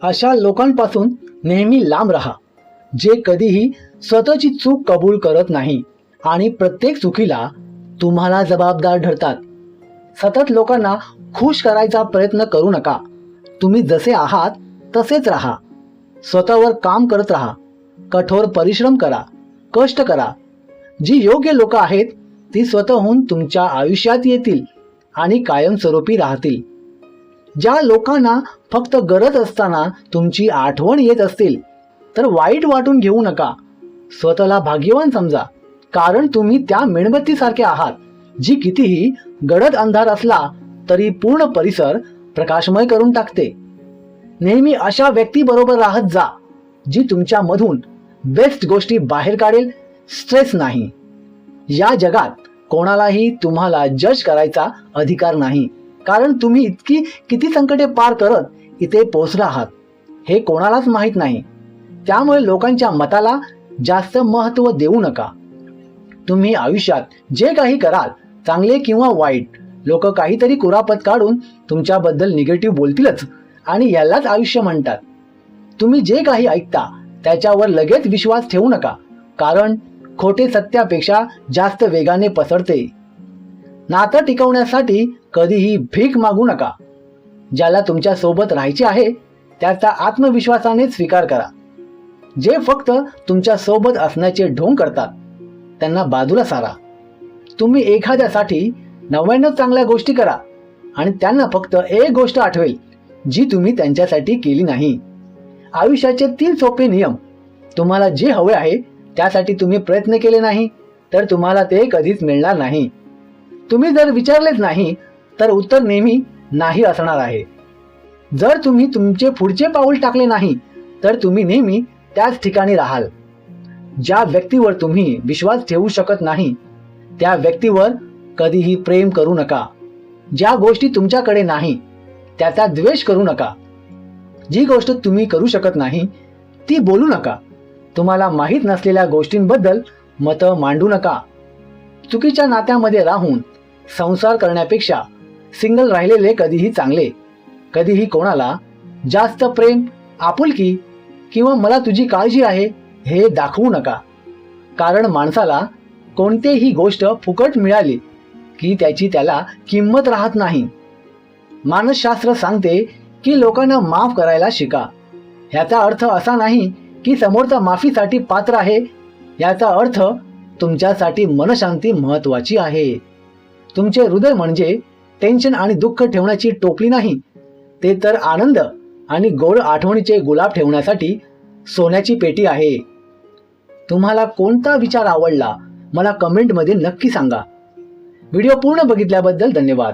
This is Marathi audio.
अशा लोकांपासून नेहमी लांब राहा, जे कधीही स्वतःची चूक कबूल करत नाही आणि प्रत्येक चुकीला तुम्हाला जबाबदार धरतात. सतत लोकांना खुश करायचा प्रयत्न करू नका. तुम्ही जसे आहात तसेच राहा. स्वतःवर काम करत राहा. कठोर परिश्रम करा, कष्ट करा. जी योग्य लोक आहेत ती स्वतःहून तुमच्या आयुष्यात येतील आणि कायमस्वरूपी राहतील. ज्या लोकांना फक्त गरज असताना तुमची आठवण येत असतील तर वाईट वाटून घेऊ नका. स्वतःला भाग्यवान समजा, कारण तुम्ही त्या मेणबत्तीसारखे आहात जी कितीही गडद अंधार असला तरी पूर्ण परिसर प्रकाशमय करून टाकते. नेहमी अशा व्यक्तीबरोबर राहत जा जी तुमच्या मधून बेस्ट गोष्टी बाहेर काढेल. स्ट्रेस नाही. या जगात कोणालाही तुम्हाला जज करायचा अधिकार नाही, कारण तुम्ही किती संकटे पार करत इथे पोहोचला आहात हे कोणालाच माहीत नाही. त्यामुळे लोकांच्या मताला जास्त महत्त्व देऊ नका. तुम्ही आयुष्यात जे काही कराल, चांगले किंवा वाईट, लोक काहीतरी कुरापत काढून तुमच्याबद्दल निगेटिव्ह बोलतीलच आणि यालाच आयुष्य म्हणतात. तुम्ही जे काही ऐकता त्याच्यावर लगेच विश्वास ठेवू नका, कारण खोटे सत्यापेक्षा जास्त वेगाने पसरते. नातं टिकवण्यासाठी कधीही भीक मागू नका. ज्याला तुमच्या सोबत राहायचे आहे त्याचा आत्मविश्वासाने स्वीकार करा. जे फक्त तुमच्या सोबत असण्याचे ढोंग करतात त्यांना बाजूला सारा. तुम्ही एखाद्यासाठी 99 चांगल्या गोष्टी करा आणि त्यांना फक्त एक गोष्ट आठवेल जी तुम्ही त्यांच्यासाठी केली नाही. आयुष्याचे 3 सोपे नियम. तुम्हाला जे हवे आहे त्यासाठी तुम्ही प्रयत्न केले नाही तर तुम्हाला ते कधीच मिळणार नाही. तुम्ही जर विचारलेच नाही तर उत्तर नेहमी नाही असणार आहे. जर तुम्ही तुमचे पुढचे पाऊल टाकले नाही तर तुम्ही नेहमी त्याच ठिकाणी राहाल. ज्या व्यक्तीवर तुम्ही विश्वास ठेवू शकत नाही त्या व्यक्तीवर कधीही प्रेम करू नका. ज्या गोष्टी तुमच्याकडे नाही त्याचा द्वेष करू नका. जी गोष्ट तुम्ही करू शकत नाही ती बोलू नका. तुम्हाला माहीत नसलेल्या गोष्टींबद्दल मतं मांडू नका. चुकीच्या नात्यामध्ये राहून संसार करण्यापेक्षा सिंगल राहिलेले कधीही चांगले. कधीही कोणाला जास्त प्रेम, आपुलकी किंवा मला तुझी काळजी आहे हे दाखवू नका, कारण माणसाला कोणतीही गोष्ट फुकट मिळाली की त्याची त्याला किंमत राहत नाही. मानसशास्त्र सांगते की लोकांना माफ करायला शिका. ह्याचा अर्थ असा नाही की समोरचा माफीसाठी पात्र आहे. याचा अर्थ तुमच्यासाठी मनशांती महत्त्वाची आहे. तुमचे हृदय म्हणजे टेन्शन आणि दुःख ठेवण्याची टोपली नाही, ते तर आनंद आणि गोड आठवणीचे गुलाब ठेवण्यासाठी सोन्याची पेटी आहे. तुम्हाला कोणता विचार आवडला मला कमेंटमध्ये नक्की सांगा. व्हिडिओ पूर्ण बघितल्याबद्दल धन्यवाद.